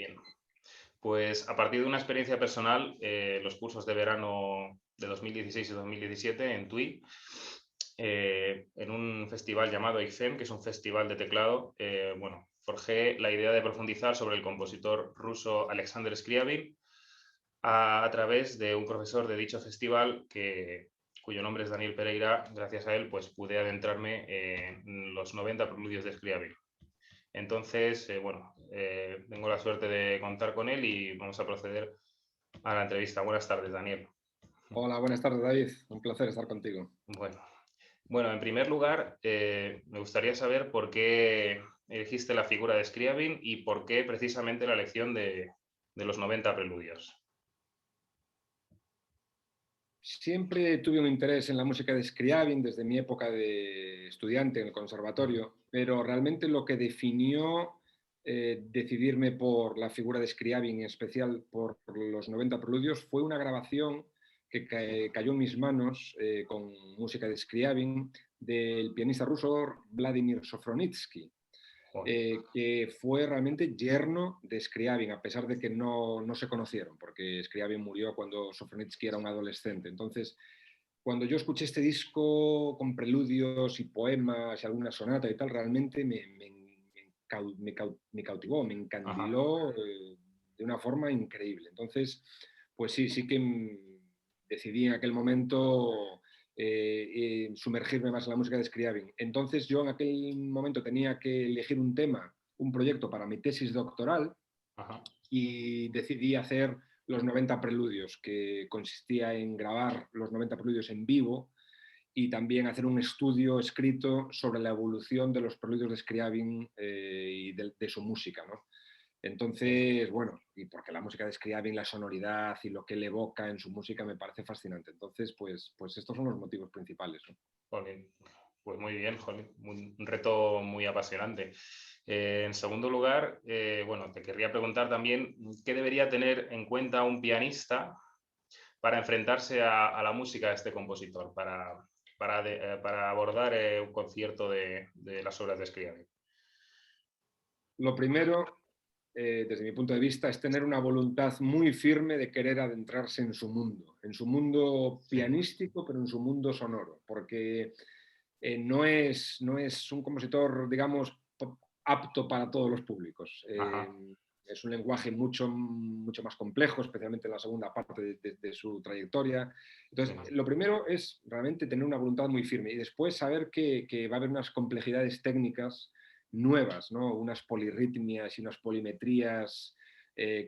Bien. Pues a partir de una experiencia personal, los cursos de verano de 2016 y 2017 en TUI, en un festival llamado IFEM, que es un festival de teclado, bueno, forjé la idea de profundizar sobre el compositor ruso Alexander Scriabin a través de un profesor de dicho festival cuyo nombre es Daniel Pereira. Gracias a él, pues pude adentrarme en los 90 preludios de Scriabin. Entonces, bueno, tengo la suerte de contar con él y vamos a proceder a la entrevista. Buenas tardes, Daniel. Hola, buenas tardes, David. Un placer estar contigo. Bueno, en primer lugar, me gustaría saber por qué elegiste la figura de Scriabin y por qué precisamente la elección de los 90 preludios. Siempre tuve un interés en la música de Scriabin desde mi época de estudiante en el conservatorio, pero realmente lo que definió decidirme por la figura de Scriabin, en especial por los 90 preludios, fue una grabación que cayó en mis manos con música de Scriabin del pianista ruso Vladimir Sofronitsky. Que fue realmente yerno de Scriabin, a pesar de que no se conocieron, porque Scriabin murió cuando Sofronitsky era un adolescente. Entonces, cuando yo escuché este disco con preludios y poemas y alguna sonata y tal, realmente me cautivó, me encandiló de una forma increíble. Entonces, pues sí que decidí en aquel momento sumergirme más en la música de Scriabin. Entonces yo en aquel momento tenía que elegir un tema, un proyecto para mi tesis doctoral. Ajá. Y decidí hacer los 90 preludios, que consistía en grabar los 90 preludios en vivo y también hacer un estudio escrito sobre la evolución de los preludios de Scriabin y de su música, ¿no? Entonces, bueno, y porque la música de Scriabin, la sonoridad y lo que él evoca en su música me parece fascinante. Entonces, pues estos son los motivos principales, ¿no? Jolín. Pues muy bien, jolín. Un reto muy apasionante. En segundo lugar, bueno, te querría preguntar también qué debería tener en cuenta un pianista para enfrentarse a la música de este compositor, para abordar un concierto de las obras de Scriabin. Lo primero, desde mi punto de vista, es tener una voluntad muy firme de querer adentrarse en su mundo pianístico, pero en su mundo sonoro, porque no es un compositor, digamos, apto para todos los públicos. Es un lenguaje mucho más complejo, especialmente en la segunda parte de su trayectoria. Entonces, lo primero es realmente tener una voluntad muy firme y después saber que va a haber unas complejidades técnicas nuevas, ¿no? Unas polirritmias y unas polimetrías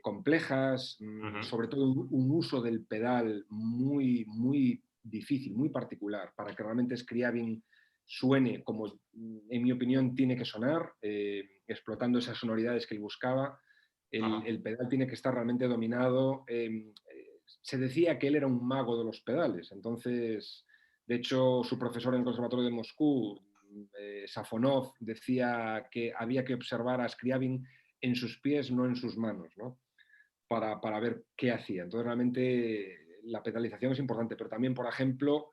complejas, sobre todo un uso del pedal muy difícil, muy particular, para que realmente Scriabin suene como, en mi opinión, tiene que sonar, explotando esas sonoridades que él buscaba. El pedal tiene que estar realmente dominado. Se decía que él era un mago de los pedales, entonces, de hecho, su profesor en el Conservatorio de Moscú, Safonov, decía que había que observar a Scriabin en sus pies, no en sus manos, ¿no? Para ver qué hacía. Entonces, realmente la pedalización es importante, pero también, por ejemplo,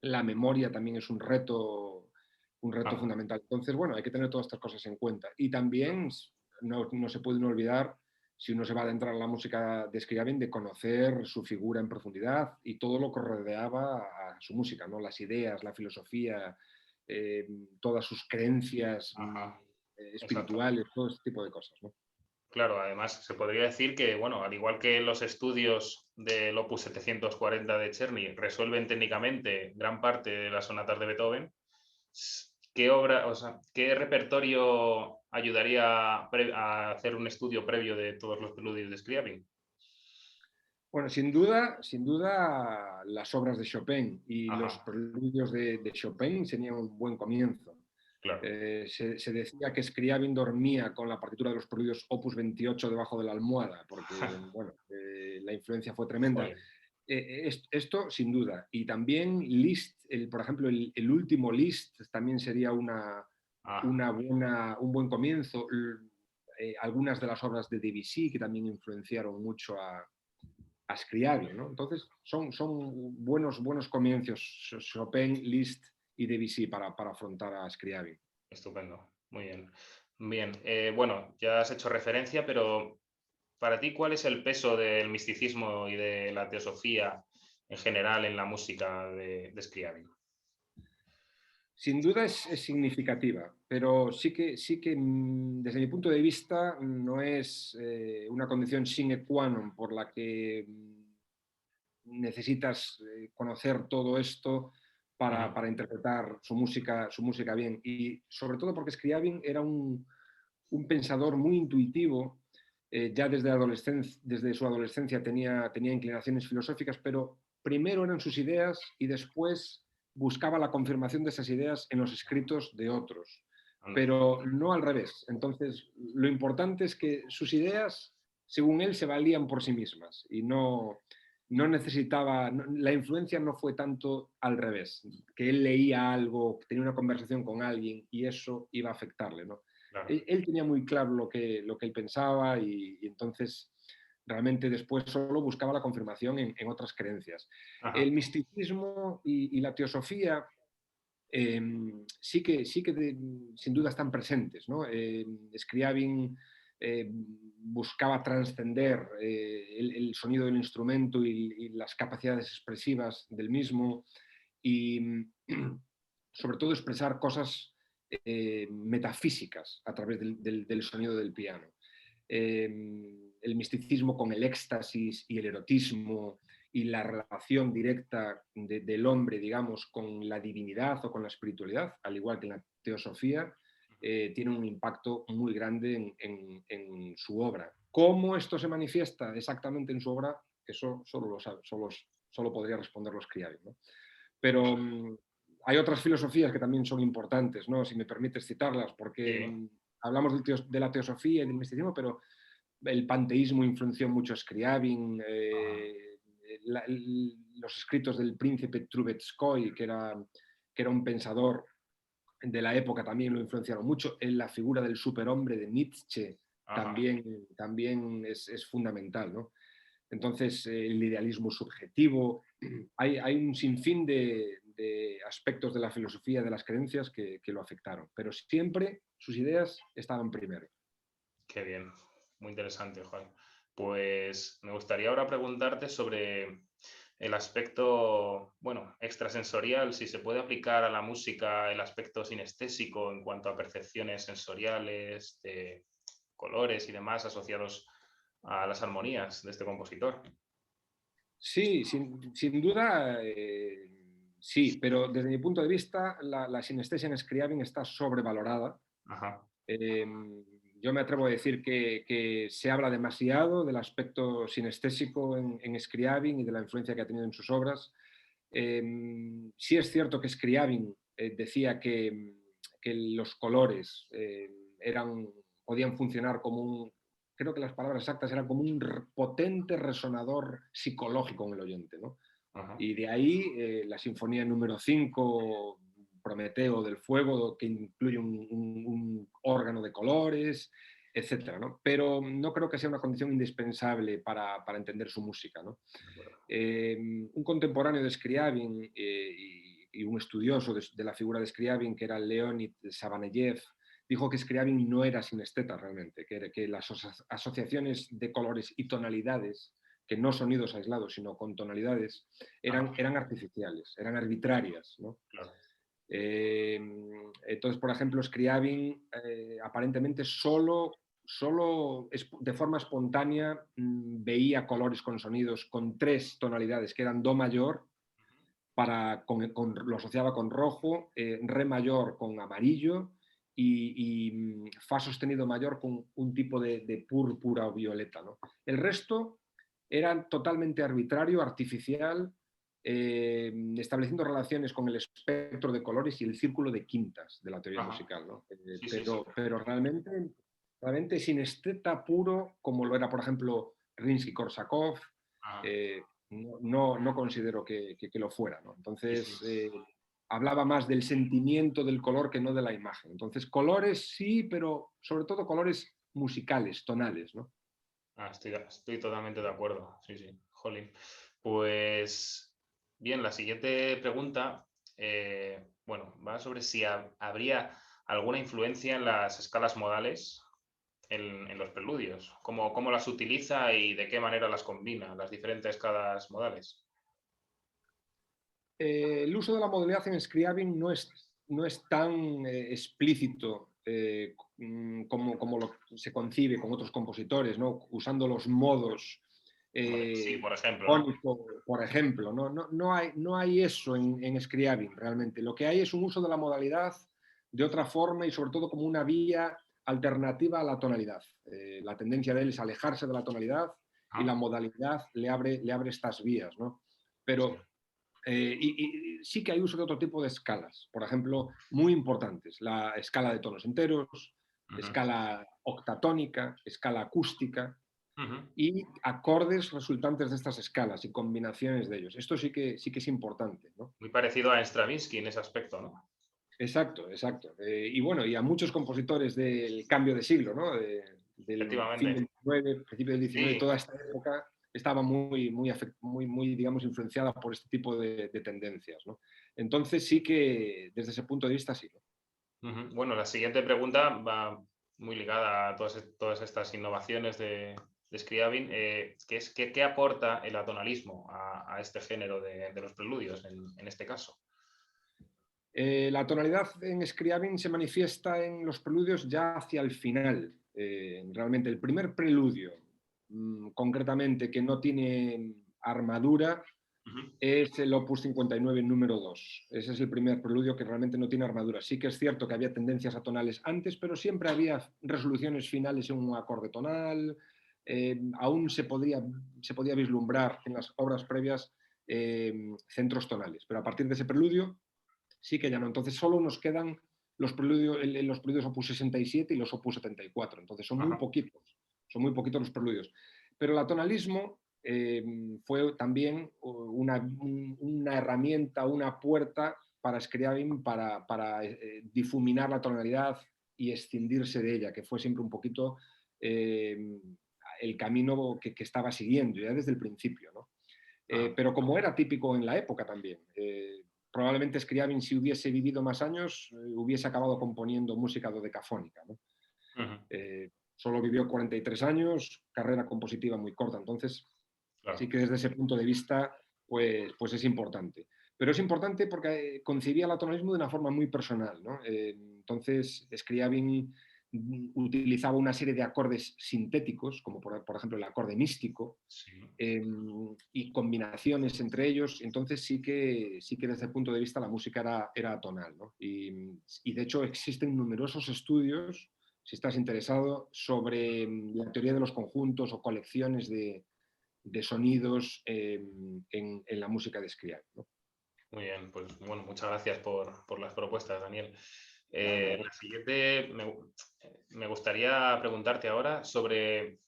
la memoria también es un reto fundamental. Entonces, bueno, hay que tener todas estas cosas en cuenta. Y también no se puede olvidar, si uno se va a adentrar en la música de Scriabin, de conocer su figura en profundidad y todo lo que rodeaba a su música, ¿no? Las ideas, la filosofía, todas sus creencias espirituales, Exacto. todo este tipo de cosas, ¿no? Claro, además se podría decir que, bueno, al igual que los estudios del Opus 740 de Czerny resuelven técnicamente gran parte de las sonatas de Beethoven, ¿qué repertorio ayudaría a hacer un estudio previo de todos los preludios de Scriabin? Bueno, sin duda, las obras de Chopin y los Ajá. preludios de Chopin serían un buen comienzo. Claro. Se decía que Scriabin dormía con la partitura de los preludios Opus 28 debajo de la almohada, porque bueno, la influencia fue tremenda. Esto sin duda. Y también Liszt, por ejemplo, el último Liszt también sería un buen comienzo. Algunas de las obras de Debussy que también influenciaron mucho a Scriabin, ¿no? Entonces son buenos comienzos Chopin, Liszt y Debussy para afrontar a Scriabin. Estupendo, muy bien. Bien, bueno, ya has hecho referencia, pero para ti, ¿cuál es el peso del misticismo y de la teosofía en general en la música de Scriabin? Sin duda es significativa, pero sí que desde mi punto de vista no es una condición sine qua non por la que necesitas conocer todo esto Ujú. para interpretar su música bien. Y sobre todo porque Scriabin era un pensador muy intuitivo. Ya desde su adolescencia tenía inclinaciones filosóficas, pero primero eran sus ideas y después buscaba la confirmación de esas ideas en los escritos de otros, Anda. pero no al revés. Entonces, lo importante es que sus ideas, según él, se valían por sí mismas y no necesitaba, la influencia no fue tanto al revés, que él leía algo, tenía una conversación con alguien y eso iba a afectarle, ¿no? Claro. Él tenía muy claro lo que él pensaba y entonces realmente después solo buscaba la confirmación en otras creencias. Ajá. El misticismo y la teosofía eh, sí que sin duda están presentes, ¿no? Scriabin buscaba trascender el sonido del instrumento y las capacidades expresivas del mismo y sobre todo expresar cosas metafísicas a través del sonido del piano. El misticismo con el éxtasis y el erotismo y la relación directa del hombre, digamos, con la divinidad o con la espiritualidad, al igual que en la teosofía, tiene un impacto muy grande en su obra. ¿Cómo esto se manifiesta exactamente en su obra? Eso solo lo sabe, solo podría responder los Scriabin, ¿no? Pero hay otras filosofías que también son importantes, ¿no? Si me permites citarlas, porque Sí. hablamos de la teosofía y del misticismo, pero el panteísmo influenció mucho a Scriabin, Ajá. los escritos del príncipe Trubetskoy, que era un pensador de la época, también lo influenciaron mucho. En la figura del superhombre de Nietzsche Ajá. también es fundamental, ¿no? Entonces, el idealismo subjetivo, hay un sinfín de aspectos de la filosofía, de las creencias que lo afectaron, pero siempre sus ideas estaban primero. Qué bien, muy interesante, Juan. Pues me gustaría ahora preguntarte sobre el aspecto, bueno, extrasensorial, si se puede aplicar a la música el aspecto sinestésico en cuanto a percepciones sensoriales, de colores y demás asociados a las armonías de este compositor. Sí, sin duda, sí, pero desde mi punto de vista, la sinestesia en Scriabin está sobrevalorada. Ajá. Eh, yo me atrevo a decir que se habla demasiado del aspecto sinestésico en Scriabin y de la influencia que ha tenido en sus obras. Sí es cierto que Scriabin decía que los colores podían funcionar como creo que las palabras exactas eran como un potente resonador psicológico en el oyente, ¿no? Ajá. Y de ahí la sinfonía número 5, Prometeo del Fuego, que incluye un órgano de colores, etcétera, ¿no? Pero no creo que sea una condición indispensable para entender su música, ¿no? De acuerdo. Un contemporáneo de Scriabin y un estudioso de la figura de Scriabin, que era Leonid Savaneyev, dijo que Scriabin no era sinesteta realmente, que las asociaciones de colores y tonalidades, que no sonidos aislados, sino con tonalidades, Ajá. eran artificiales, eran arbitrarias, ¿no? Claro. Eh, entonces, por ejemplo, Scriabin aparentemente solo de forma espontánea veía colores con sonidos con tres tonalidades, que eran Do mayor, lo asociaba con rojo, Re mayor con amarillo y Fa sostenido mayor con un tipo de púrpura o violeta, ¿no? El resto era totalmente arbitrario, artificial, estableciendo relaciones con el espectro de colores y el círculo de quintas de la teoría Ajá. musical, ¿no? Sí, sí, sí. Pero realmente sinesteta puro, como lo era, por ejemplo, Rimsky-Korsakov, Ajá. eh, no considero que lo fuera, ¿no? Sí, sí. Entonces, hablaba más del sentimiento del color que no de la imagen. Entonces, colores sí, pero sobre todo colores musicales, tonales, ¿no? Estoy totalmente de acuerdo. Sí, sí. Jolín. Pues bien, la siguiente pregunta, bueno, va sobre si habría alguna influencia en las escalas modales en los preludios? ¿Cómo las utiliza y de qué manera las combina, las diferentes escalas modales? El uso de la modalidad en Scriabin no es tan explícito como se concibe con otros compositores, ¿no? Usando los modos Sí, por ejemplo, ¿no? tónico, por ejemplo. No hay eso en Scriabin realmente. Lo que hay es un uso de la modalidad de otra forma y sobre todo como una vía alternativa a la tonalidad. La tendencia de él es alejarse de la tonalidad y la Ah, modalidad le abre estas vías, ¿no? sí. Pero y sí que hay uso de otro tipo de escalas, por ejemplo, muy importantes, la escala de tonos enteros, Ujú, escala octatónica, escala acústica ujú. y acordes resultantes de estas escalas y combinaciones de ellos. Esto sí que es importante, ¿no? Muy parecido a Stravinsky en ese aspecto, ¿no? Exacto, exacto. Y bueno, y a muchos compositores del cambio de siglo, ¿no? Del fin Efectivamente. del 19, principio del 19, Sí. toda esta época estaba muy digamos, influenciada por este tipo de tendencias, ¿no? Entonces sí que, desde ese punto de vista, sí, ¿no? Ujú. Bueno, la siguiente pregunta va muy ligada a todas estas innovaciones de Scriabin, que es ¿qué aporta el atonalismo a este género de los preludios en este caso? La tonalidad en Scriabin se manifiesta en los preludios ya hacia el final. Realmente el primer preludio, concretamente, que no tiene armadura, Ujú. es el Opus 59 número 2. Ese es el primer preludio que realmente no tiene armadura. Sí que es cierto que había tendencias atonales antes, pero siempre había resoluciones finales en un acorde tonal. Aún se podía vislumbrar en las obras previas centros tonales, pero a partir de ese preludio sí que ya no. Entonces solo nos quedan los preludios Opus 67 y los Opus 74. Entonces Ajá. son muy poquitos los preludios. Pero el atonalismo fue también una herramienta, una puerta para Scriabin para difuminar la tonalidad y escindirse de ella, que fue siempre un poquito el camino que estaba siguiendo ya desde el principio, ¿no? Ajá. Pero como era típico en la época también. Probablemente Scriabin, si hubiese vivido más años, hubiese acabado componiendo música dodecafónica, ¿no? Ujú. Solo vivió 43 años, carrera compositiva muy corta, entonces sí Claro. que desde ese punto de vista pues es importante. Pero es importante porque concibía el atonalismo de una forma muy personal, ¿no? Entonces Scriabin utilizaba una serie de acordes sintéticos, como por ejemplo el acorde místico, Sí. y combinaciones entre ellos. Entonces sí que desde el punto de vista la música era atonal, ¿no? Y de hecho existen numerosos estudios, si estás interesado, sobre la teoría de los conjuntos o colecciones de sonidos en la música de Scriabin, ¿no? Muy bien, pues bueno, muchas gracias por las propuestas, Daniel. Nada, La siguiente, me gustaría preguntarte ahora sobre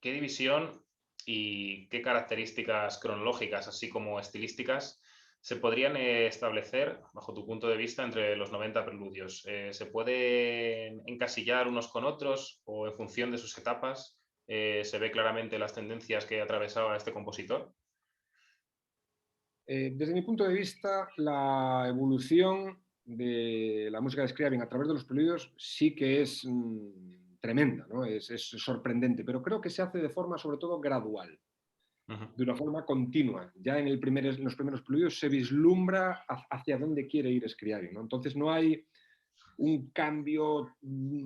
qué división y qué características cronológicas, así como estilísticas, se podrían establecer, bajo tu punto de vista, entre los 90 preludios. ¿Se pueden encasillar unos con otros o en función de sus etapas? ¿Se ve claramente las tendencias que atravesaba este compositor? Desde mi punto de vista, la evolución de la música de Scriabin a través de los preludios sí que es tremenda, ¿no? Es sorprendente, pero creo que se hace de forma sobre todo gradual, Ujú. de una forma continua. Ya en los primeros preludios se vislumbra hacia dónde quiere ir Scriabin, ¿no? Entonces no hay un cambio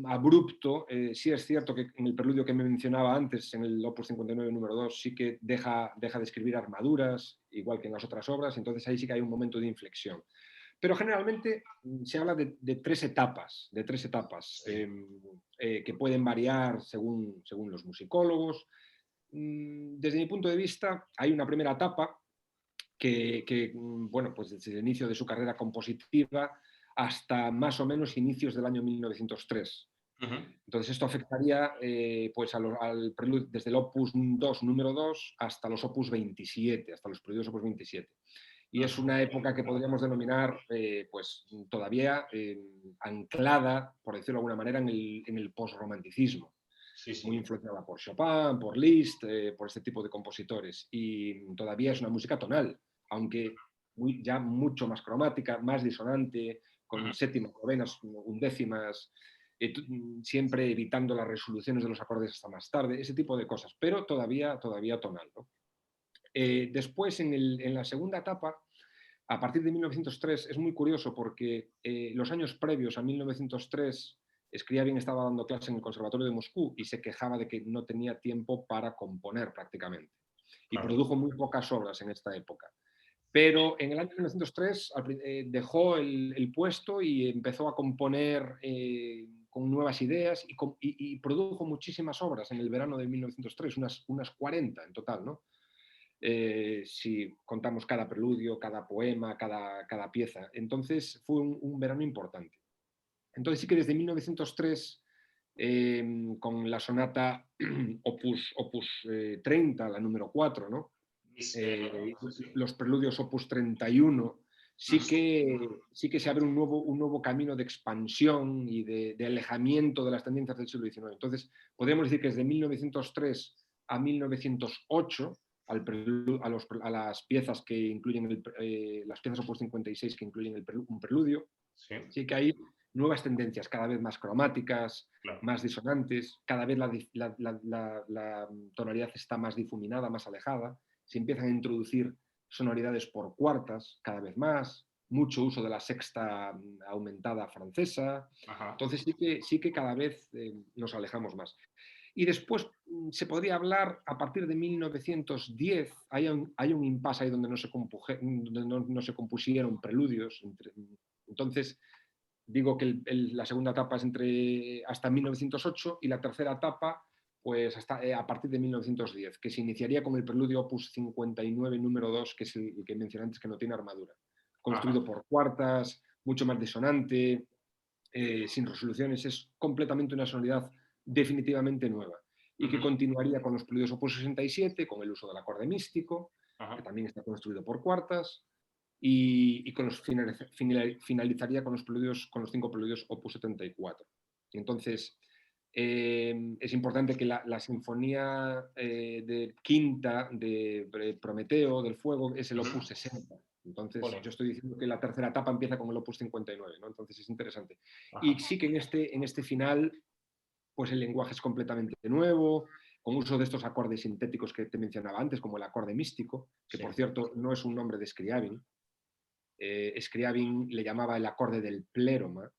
abrupto. Sí es cierto que en el preludio que me mencionaba antes, en el Opus 59 número 2, sí que deja de escribir armaduras, igual que en las otras obras, entonces ahí sí que hay un momento de inflexión. Pero generalmente se habla de tres etapas Sí. que pueden variar según los musicólogos. Desde mi punto de vista, hay una primera etapa bueno, pues desde el inicio de su carrera compositiva hasta más o menos inicios del año 1903. Ujú. Entonces esto afectaría pues al preludio desde el Opus 2 número 2 hasta los Opus 27, hasta los preludios Opus 27. Y es Ujú. una época que podríamos denominar pues todavía anclada, por decirlo de alguna manera, en el posromanticismo, Sí, muy sí. influenciada por Chopin, por Liszt, por este tipo de compositores. Y todavía es una música tonal, aunque ya mucho más cromática, más disonante, Ujú. con séptimas, novenas, undécimas. siempre evitando las resoluciones de los acordes hasta más tarde, ese tipo de cosas, pero todavía tonal, ¿no? Después, en la segunda etapa, a partir de 1903, es muy curioso porque los años previos a 1903, Scriabin estaba dando clases en el Conservatorio de Moscú y se quejaba de que no tenía tiempo para componer prácticamente. Y Claro. produjo muy pocas obras en esta época. Pero en el año 1903 dejó el puesto y empezó a componer con nuevas ideas y produjo muchísimas obras en el verano de 1903, unas 40 en total, ¿no? Si contamos cada preludio, cada poema, cada pieza. Entonces fue un verano importante. Entonces sí que desde 1903, con la sonata opus 30, la número 4, ¿no? Sí. Los preludios opus 31, sí que se abre un nuevo camino de expansión y de alejamiento de las tendencias del siglo XIX. Entonces, podemos decir que desde 1903 a 1908, a las piezas que incluyen las piezas opus 56 que incluyen un preludio, Sí, sí que hay nuevas tendencias cada vez más cromáticas, claro. más disonantes, cada vez la tonalidad está más difuminada, más alejada, se empiezan a introducir sonoridades por cuartas cada vez más, mucho uso de la sexta aumentada francesa, Ajá. entonces sí que cada vez nos alejamos más. Y después se podría hablar, a partir de 1910, hay un impasse ahí donde no se compusieron preludios. Entonces, digo que la segunda etapa es hasta 1908 y la tercera etapa pues hasta, a partir de 1910, que se iniciaría con el preludio opus 59 número 2, que es el que mencioné antes, que no tiene armadura. Ajá. Construido por cuartas, mucho más disonante, sin resoluciones, es completamente una sonoridad definitivamente nueva. Y que continuaría con los preludios opus 67, con el uso del acorde místico, que Ajá. también está construido por cuartas, con finalizaría con los 5 preludios opus 74. Y entonces, es importante que la sinfonía de quinta de Prometeo, del fuego, es el opus 60. Entonces, Jolín. yo estoy diciendo que la tercera etapa empieza con el opus 59, ¿no? Entonces es interesante. Ajá. Y sí que en este final, pues el lenguaje es completamente nuevo, con uso de estos acordes sintéticos que te mencionaba antes, como el acorde místico, que Sí. por cierto no es un nombre de Scriabin. Scriabin le llamaba el acorde del pléroma.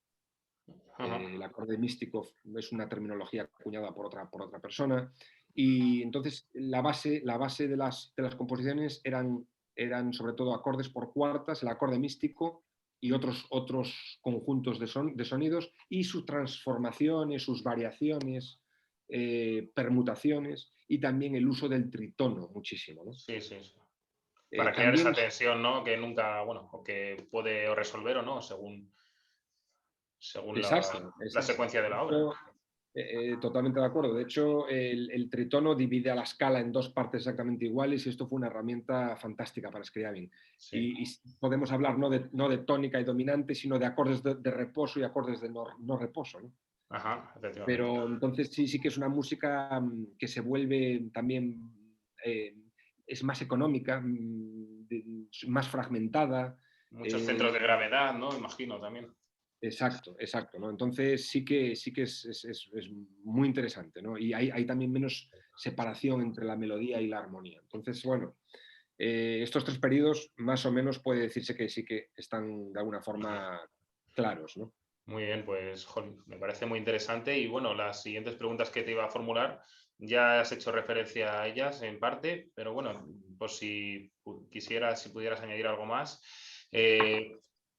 Ajá. El acorde místico es una terminología acuñada por otra persona. Y entonces la base de las composiciones eran sobre todo acordes por cuartas, el acorde místico y otros conjuntos de sonidos y sus transformaciones, sus variaciones, permutaciones y también el uso del tritono muchísimo, ¿no? Sí, sí, sí. Para crear También esa tensión, ¿no? Que nunca, bueno, o que puede o resolver o no, según exacto, la exacto. secuencia de la obra. Totalmente de acuerdo. De hecho, el tritono divide a la escala en dos partes exactamente iguales y esto fue una herramienta fantástica para Scriabin. Sí. Y podemos hablar no de tónica y dominante, sino de acordes de reposo y acordes de no reposo, ¿no? Ajá, efectivamente. Pero entonces sí que es una música que se vuelve también, eh, es más económica, más fragmentada. Muchos eh, centros de gravedad, ¿no? Imagino también. Exacto, exacto, ¿no? Entonces sí que es muy interesante, ¿no? Y hay también menos separación entre la melodía y la armonía. Entonces, bueno, estos tres periodos más o menos puede decirse que sí que están de alguna forma claros, ¿no? Muy bien, pues jolín, me parece muy interesante y bueno, las siguientes preguntas que te iba a formular ya has hecho referencia a ellas en parte, pero bueno, pues si quisieras, si pudieras añadir algo más,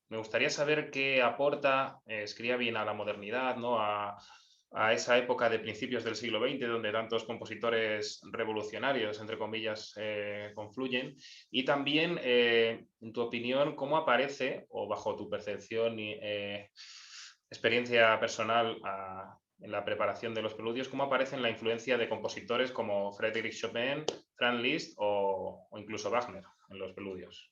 me gustaría saber qué aporta Scriabin a la modernidad, ¿no? A esa época de principios del siglo XX donde tantos compositores revolucionarios, entre comillas, confluyen y también, en tu opinión, cómo aparece o bajo tu percepción y experiencia personal en la preparación de los preludios, cómo aparece la influencia de compositores como Frédéric Chopin, Franz Liszt o incluso Wagner en los preludios.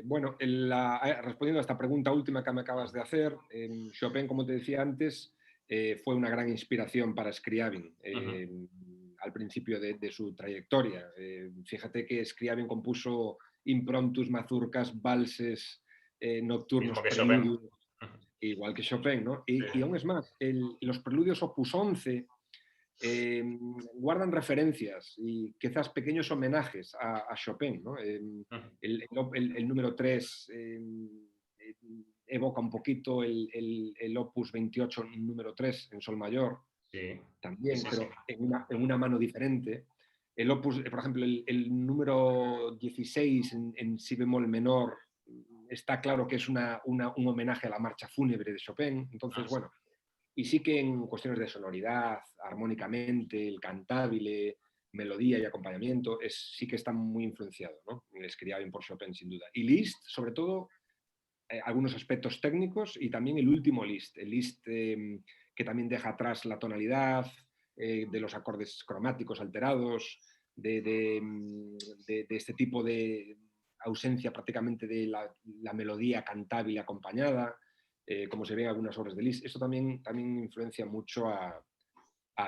Bueno, respondiendo a esta pregunta última que me acabas de hacer, Chopin, como te decía antes, fue una gran inspiración para Scriabin al principio de su trayectoria. Fíjate que Scriabin compuso impromptus, mazurcas, valses, Mismo nocturnos, que Chopin. preludios. igual que Chopin, ¿no? Sí. Y aún es más, los preludios Opus 11 guardan referencias y quizás pequeños homenajes a Chopin, ¿no? El número 3 evoca un poquito el Opus 28 número 3 en sol mayor, Sí, también, sí, sí. pero en una mano diferente. El Opus, por ejemplo, el número 16 en si bemol menor, está claro que es un homenaje a la marcha fúnebre de Chopin. Entonces, Sí. bueno, y sí que en cuestiones de sonoridad, armónicamente, el cantabile, melodía y acompañamiento, sí que está muy influenciado, ¿no? El Scriabin por Chopin, sin duda. Y Liszt, sobre todo, algunos aspectos técnicos y también el último Liszt, el Liszt que también deja atrás la tonalidad, de los acordes cromáticos alterados, de este tipo de ausencia prácticamente de la melodía cantable acompañada, como se ve en algunas obras de Liszt. Esto también influencia mucho a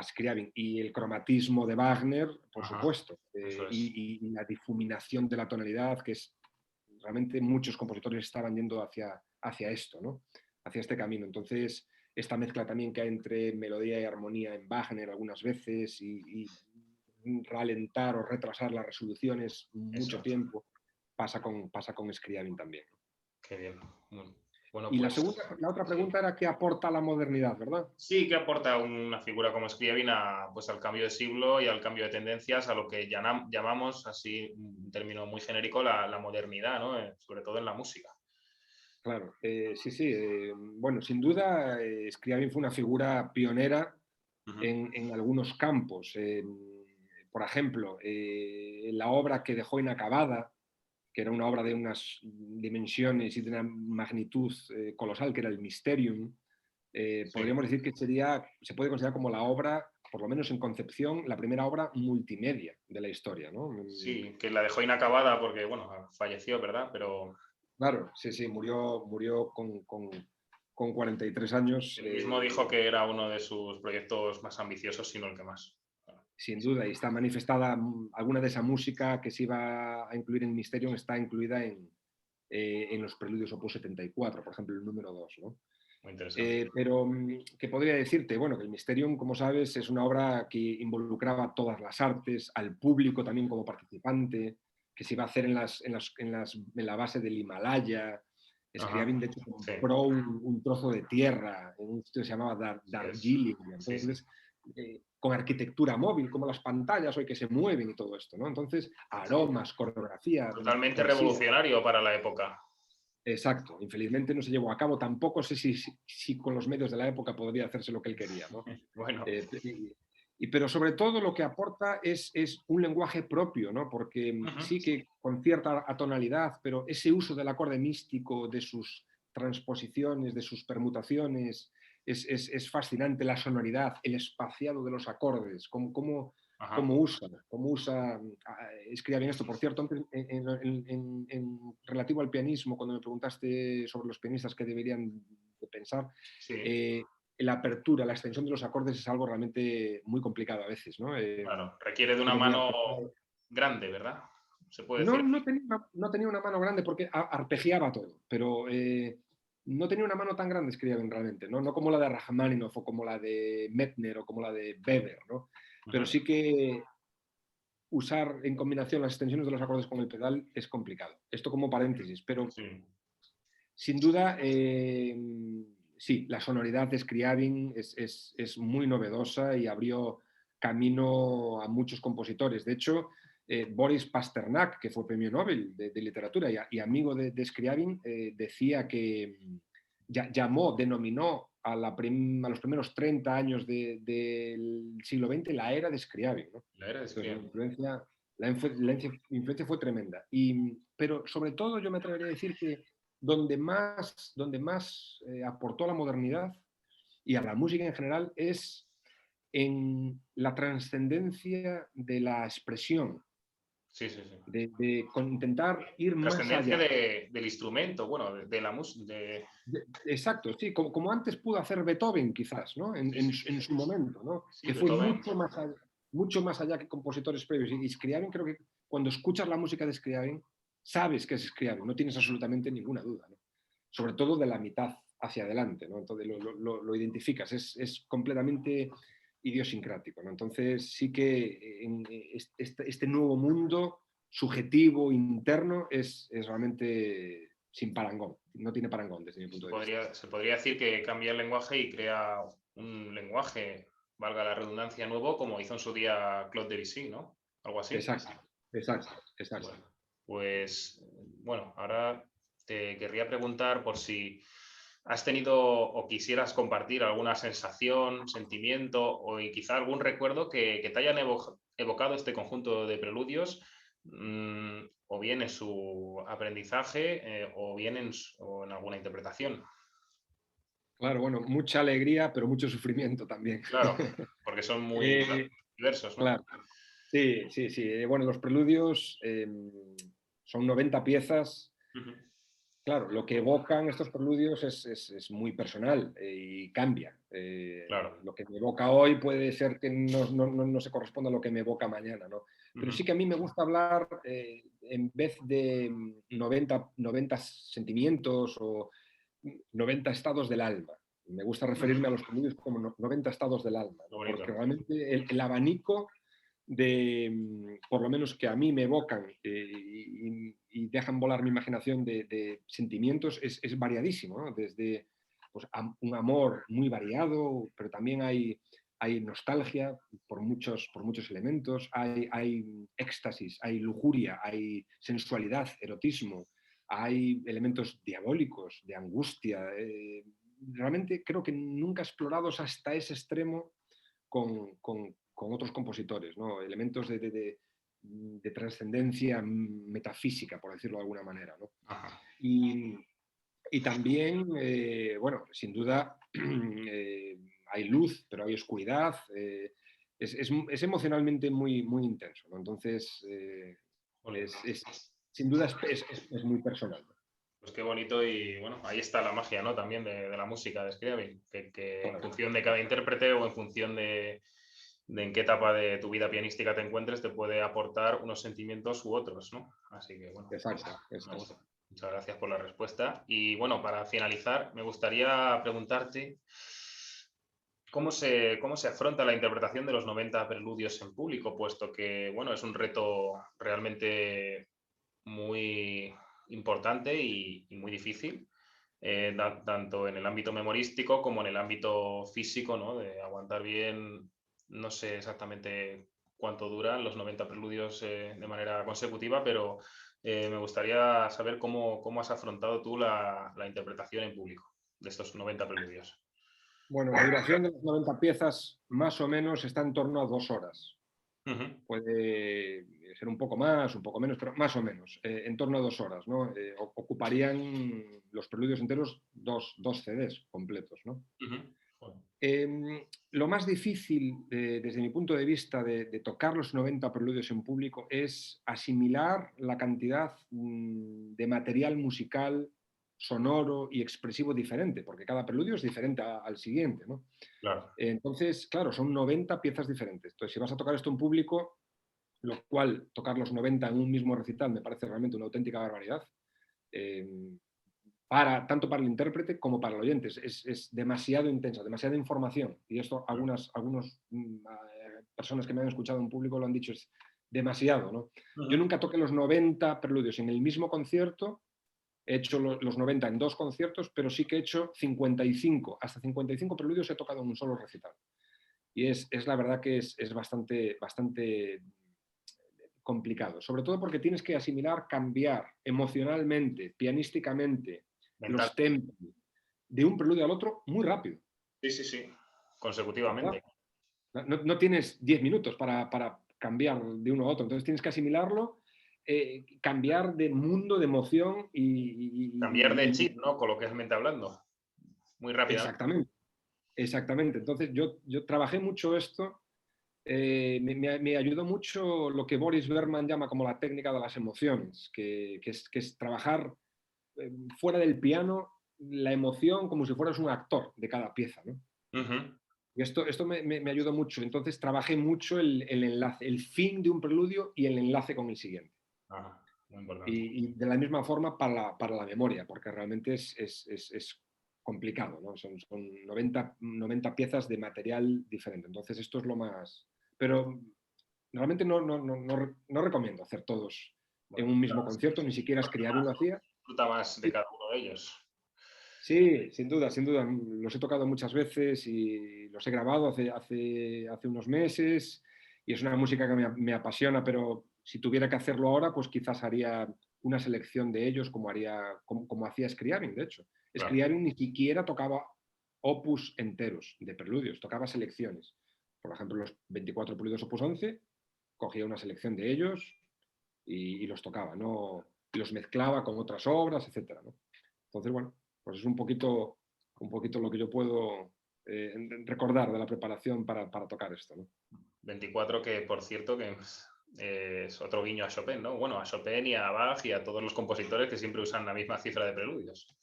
Scriabin. Y el cromatismo de Wagner, por supuesto, Eso es. y la difuminación de la tonalidad, que es realmente muchos compositores estaban yendo hacia esto, ¿no? Hacia este camino. Entonces, esta mezcla también que hay entre melodía y armonía en Wagner algunas veces y ralentar o retrasar las resoluciones mucho Exacto. tiempo, pasa con Scriabin también. Qué bien. Bueno, Y pues la otra sí. pregunta era qué aporta la modernidad, ¿verdad? Sí, que aporta una figura como Scriabin pues al cambio de siglo y al cambio de tendencias, a lo que llamamos, así un término muy genérico, la modernidad, ¿no? Sobre todo en la música. Claro, sí. Bueno, sin duda, Scriabin fue una figura pionera en algunos campos. Por ejemplo, la obra que dejó inacabada, que era una obra de unas dimensiones y de una magnitud colosal, que era el Mysterium, Sí, podríamos decir que se puede considerar como la obra, por lo menos en concepción, la primera obra multimedia de la historia, ¿no? sí, que la dejó inacabada porque, bueno, falleció, ¿verdad? Pero Claro, sí, murió con 43 años. él mismo dijo que era uno de sus proyectos más ambiciosos, sino el que más. Sin duda, y está manifestada alguna de esa música que se iba a incluir en Mysterium, está incluida en los preludios Opus 74, por ejemplo, el número 2, ¿no? Muy interesante. Pero, ¿qué podría decirte? Bueno, que el Mysterium, como sabes, es una obra que involucraba todas las artes, al público también como participante, que se iba a hacer en la base del Himalaya. Ajá. Scriabin, de hecho, Sí, compró un trozo de tierra en un sitio que se llamaba sí es. Darjeeling. Sí, sí. Entonces, con arquitectura móvil, como las pantallas hoy que se mueven y todo esto, ¿no? Entonces, aromas, coreografía, Totalmente poesía. revolucionario para la época. Exacto, infelizmente no se llevó a cabo. Tampoco sé si con los medios de la época podría hacerse lo que él quería, ¿no? Bueno, Pero sobre todo lo que aporta es un lenguaje propio, ¿no? Porque sí que con cierta atonalidad, pero ese uso del acorde místico, de sus transposiciones, de sus permutaciones, es fascinante. La sonoridad, el espaciado de los acordes, ajá. cómo usa Scriabin esto. Por cierto, en relativo al pianismo, cuando me preguntaste sobre los pianistas que deberían de pensar, Sí, eh, la apertura, la extensión de los acordes es algo realmente muy complicado a veces, ¿no? claro. Requiere de una Todo muy mano arpegiado. grande, ¿verdad? Se puede No, decir. no tenía una mano grande porque arpegiaba todo, pero no tenía una mano tan grande, escribían realmente, ¿no? No como la de Rachmaninoff o como la de Mettner o como la de Weber, ¿no? Pero Ujú. sí que usar en combinación las extensiones de los acordes con el pedal es complicado. Esto como paréntesis, pero Sí, sin duda, sí, la sonoridad de Scriabin es muy novedosa y abrió camino a muchos compositores. De hecho, Boris Pasternak, que fue premio Nobel de literatura y amigo de Scriabin, decía que denominó a los primeros 30 años del siglo XX la era de Scriabin, ¿no? la era de Entonces, Scriabin. la influencia fue tremenda. Pero sobre todo yo me atrevería a decir que donde más aportó a la modernidad y a la música en general es en la trascendencia de la expresión, Sí, sí, sí. con intentar ir más Trascendencia allá. del instrumento, bueno, de la música. Exacto, sí, como antes pudo hacer Beethoven quizás, ¿no? Sí, sí, En su momento, ¿no? sí, Que fue Beethoven. mucho más allá que compositores previos. Y Scriabin, creo que cuando escuchas la música de Scriabin, sabes que es Scriabin, no tienes absolutamente ninguna duda, ¿no? Sobre todo de la mitad hacia adelante, ¿no? Entonces lo identificas, es completamente idiosincrático, ¿no? Entonces sí que este nuevo mundo subjetivo, interno, es realmente sin parangón, no tiene parangón desde mi punto de vista. Se podría decir que cambia el lenguaje y crea un lenguaje, valga la redundancia, nuevo, como hizo en su día Claude Debussy, ¿no? Algo así. Exacto, exacto, exacto. Bueno, pues, bueno, ahora te querría preguntar por si has tenido o quisieras compartir alguna sensación, sentimiento o quizá algún recuerdo que te hayan evocado este conjunto de preludios, o bien en su aprendizaje, o bien o en alguna interpretación. Claro, bueno, mucha alegría, pero mucho sufrimiento también. Claro, porque son muy Eh, diversos, ¿no? claro, sí, sí, sí. Bueno, los preludios son 90 piezas. Ujú. Claro, lo que evocan estos preludios es muy personal y cambia. Claro. Lo que me evoca hoy puede ser que no se corresponda a lo que me evoca mañana, ¿no? Pero Ujú. sí que a mí me gusta hablar, en vez de 90 sentimientos o 90 estados del alma. Me gusta referirme a los preludios como 90 estados del alma, Qué ¿no? bonito. Porque realmente el abanico por lo menos que a mí me evocan y dejan volar mi imaginación de sentimientos, es variadísimo, ¿no? Desde pues, un amor muy variado, pero también hay nostalgia por muchos elementos, hay éxtasis, hay lujuria, hay sensualidad, erotismo, hay elementos diabólicos, de angustia. Realmente creo que nunca explorados hasta ese extremo con otros compositores, ¿no? Elementos de trascendencia metafísica, por decirlo de alguna manera, ¿no? Ajá. Y, y también, bueno, sin duda hay luz, pero hay oscuridad. Es emocionalmente muy intenso, ¿no? Entonces, Jolín. sin duda es muy personal, ¿no? Pues qué bonito y bueno, ahí está la magia, ¿no? También de la música de Scriabin, que en Claro, función de cada intérprete o en función de en qué etapa de tu vida pianística te encuentres, te puede aportar unos sentimientos u otros, ¿no? Así que bueno, pues exacto, exacto. muchas gracias por la respuesta. Y bueno, para finalizar, me gustaría preguntarte cómo se afronta la interpretación de los 90 preludios en público, puesto que bueno, es un reto realmente muy importante y muy difícil, tanto en el ámbito memorístico como en el ámbito físico, ¿no? De aguantar bien, no sé exactamente cuánto duran los 90 preludios de manera consecutiva, pero me gustaría saber cómo has afrontado tú la interpretación en público de estos 90 preludios. Bueno, la duración de las 90 piezas más o menos está en torno a 2 horas. Ujú, Puede ser un poco más, un poco menos, pero más o menos, en torno a 2 horas, ¿no? Ocuparían los preludios enteros dos CDs completos, ¿no? ujú. Bueno, Lo más difícil, desde mi punto de vista, de tocar los 90 preludios en público es asimilar la cantidad de material musical, sonoro y expresivo diferente, porque cada preludio es diferente al siguiente, ¿no? claro. Entonces, claro, son 90 piezas diferentes. Entonces, si vas a tocar esto en público, lo cual tocar los 90 en un mismo recital me parece realmente una auténtica barbaridad, eh, tanto para el intérprete como para el oyente. Es demasiado intensa, demasiada información. Y esto algunas personas que me han escuchado en público lo han dicho, es demasiado, ¿no? Yo Ujú. nunca toqué los 90 preludios en el mismo concierto, he hecho los 90 en 2 conciertos, pero sí que he hecho 55, hasta 55 preludios he tocado en un solo recital. Y es la verdad que es bastante complicado, sobre todo porque tienes que asimilar, cambiar emocionalmente, pianísticamente, Mental. los tempos de un preludio al otro muy rápido, Sí, sí, sí. ¿verdad? Consecutivamente. No tienes 10 minutos para cambiar de uno a otro, entonces tienes que asimilarlo, cambiar de mundo, de emoción Cambiar de chip, ¿no? Coloquialmente hablando. Muy rápidamente. exactamente, exactamente. Entonces yo trabajé mucho esto. Me ayudó mucho lo que Boris Berman llama como la técnica de las emociones, que es trabajar fuera del piano la emoción como si fueras un actor de cada pieza, ¿no? Ujú. Y esto me ayudó mucho. Entonces trabajé mucho el enlace, el fin de un preludio y el enlace con el siguiente. Ajá, muy importante. Y de la misma forma para la memoria, porque realmente es complicado, ¿no? Son 90 piezas de material diferente. Entonces esto es lo más... Pero realmente no recomiendo hacer todos en Bueno, un mismo concierto, ni siquiera Scriabin lo hacía. disfruta más de cada uno de ellos. Sí, sin duda, sin duda. Los he tocado muchas veces y los he grabado hace unos meses y es una música que me apasiona, pero si tuviera que hacerlo ahora, pues quizás haría una selección de ellos como hacía Scriabin, de hecho. Claro. Scriabin ni siquiera tocaba opus enteros de preludios, tocaba selecciones. Por ejemplo, los 24 preludios opus 11, cogía una selección de ellos y los tocaba, ¿no? Y los mezclaba con otras obras, etcétera, ¿no? Entonces, bueno, pues es un poquito lo que yo puedo recordar de la preparación para tocar esto, ¿no? 24 que, por cierto, que es otro guiño a Chopin, ¿no? Bueno, a Chopin y a Bach y a todos los compositores que siempre usan la misma cifra de preludios.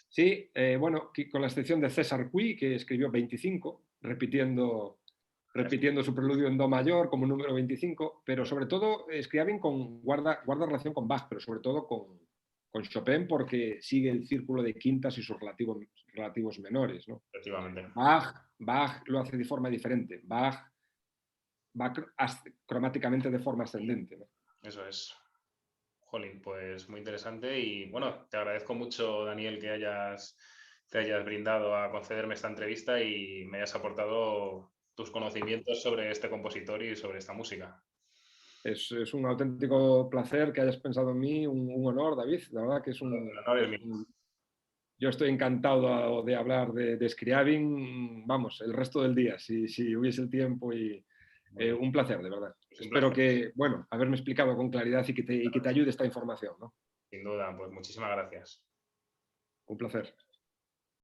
Sí, bueno, con la excepción de César Cui, que escribió 25, repitiendo su preludio en do mayor como número 25, pero sobre todo Scriabin guarda relación con Bach, pero sobre todo con Chopin porque sigue el círculo de quintas y sus relativos menores, ¿no? Efectivamente. Bach lo hace de forma diferente. Bach va cromáticamente de forma ascendente, ¿no? Eso es. Jolín, pues muy interesante y bueno, te agradezco mucho, Daniel, que te hayas brindado a concederme esta entrevista y me hayas aportado tus conocimientos sobre este compositor y sobre esta música. Es un auténtico placer que hayas pensado en mí, un honor, David. La verdad que El honor es mío. yo estoy encantado de hablar de Scriabin, vamos, el resto del día, si hubiese el tiempo y un placer, de verdad. Es un Espero placer, que, bueno, haberme explicado con claridad y que te ayude esta información, ¿no? sin duda. Pues muchísimas gracias. Un placer.